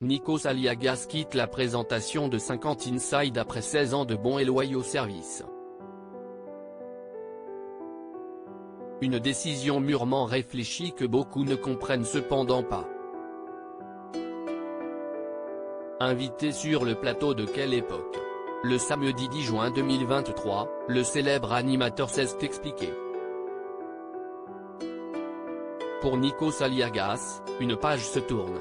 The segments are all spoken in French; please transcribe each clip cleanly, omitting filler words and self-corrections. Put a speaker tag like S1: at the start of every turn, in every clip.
S1: Nikos Aliagas quitte la présentation de 50 Inside après 16 ans de bons et loyaux services. Une décision mûrement réfléchie que beaucoup ne comprennent cependant pas. Invité sur le plateau de Quelle époque ? Le samedi 10 juin 2023, le célèbre animateur s'est expliqué. Pour Nikos Aliagas, une page se tourne.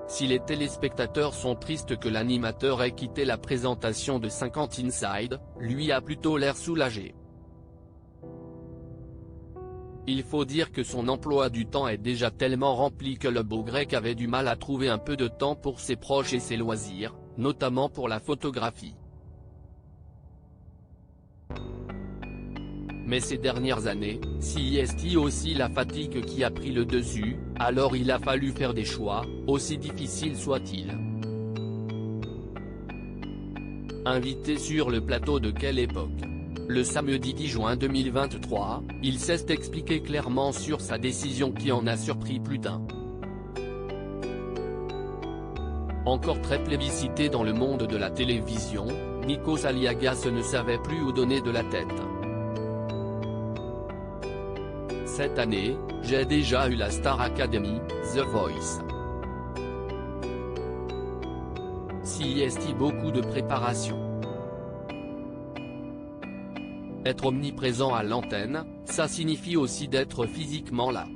S1: Si les téléspectateurs sont tristes que l'animateur ait quitté la présentation de 50 Inside, lui a plutôt l'air soulagé. Il faut dire que son emploi du temps est déjà tellement rempli que le beau grec avait du mal à trouver un peu de temps pour ses proches et ses loisirs, notamment pour la photographie. Mais ces dernières années, c'est aussi la fatigue qui a pris le dessus, alors il a fallu faire des choix, aussi difficiles soient-ils. Invité sur le plateau de Quelle époque ? Le samedi 10 juin 2023, il s'est expliqué clairement sur sa décision qui en a surpris plus d'un. Encore très plébiscité dans le monde de la télévision, Nikos Aliagas ne savait plus où donner de la tête. Cette année, j'ai déjà eu la Star Academy, The Voice. C'est beaucoup de préparation. Être omniprésent à l'antenne, ça signifie aussi d'être physiquement là.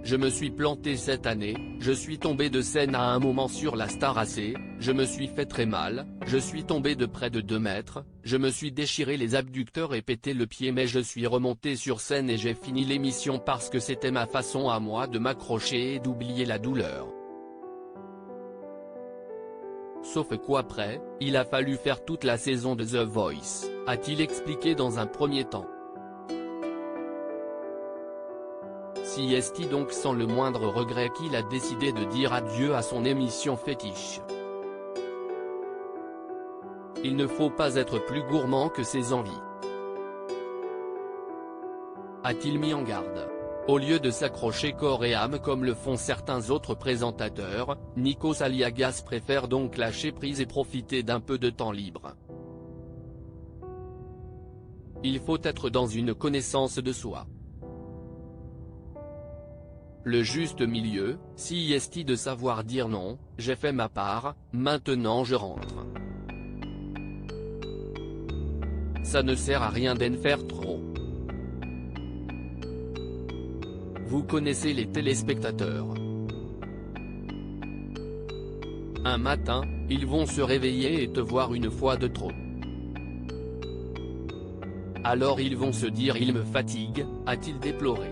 S1: Je me suis planté cette année, je suis tombé de scène à un moment sur la Star AC, je me suis fait très mal, je suis tombé de près de 2 mètres, je me suis déchiré les abducteurs et pété le pied mais je suis remonté sur scène et j'ai fini l'émission parce que c'était ma façon à moi de m'accrocher et d'oublier la douleur. Sauf qu'après, il a fallu faire toute la saison de The Voice, a-t-il expliqué dans un premier temps. C'est donc sans le moindre regret qu'il a décidé de dire adieu à son émission fétiche. Il ne faut pas être plus gourmand que ses envies, a-t-il mis en garde. Au lieu de s'accrocher corps et âme comme le font certains autres présentateurs, Nikos Aliagas préfère donc lâcher prise et profiter d'un peu de temps libre. Il faut être dans une connaissance de soi. Le juste milieu, c'est de savoir dire non, j'ai fait ma part, maintenant je rentre. Ça ne sert à rien d'en faire trop. Vous connaissez les téléspectateurs. Un matin, ils vont se réveiller et te voir une fois de trop. Alors ils vont se dire il me fatigue, a-t-il déploré.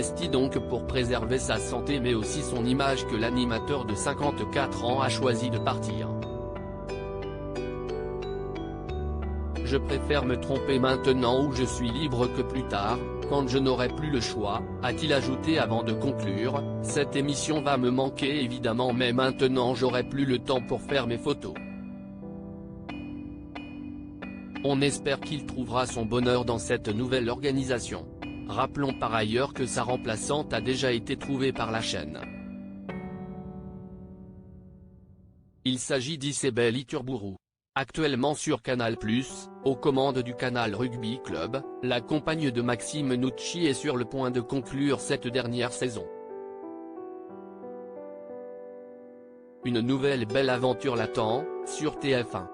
S1: C'est donc pour préserver sa santé mais aussi son image que l'animateur de 54 ans a choisi de partir. Je préfère me tromper maintenant où je suis libre que plus tard, quand je n'aurai plus le choix, a-t-il ajouté avant de conclure, cette émission va me manquer évidemment mais maintenant j'aurai plus le temps pour faire mes photos. On espère qu'il trouvera son bonheur dans cette nouvelle organisation. Rappelons par ailleurs que sa remplaçante a déjà été trouvée par la chaîne. Il s'agit d'Isabelle Iturburu. Actuellement sur Canal+, aux commandes du Canal Rugby Club, la compagne de Maxime Nucci est sur le point de conclure cette dernière saison. Une nouvelle belle aventure l'attend, sur TF1.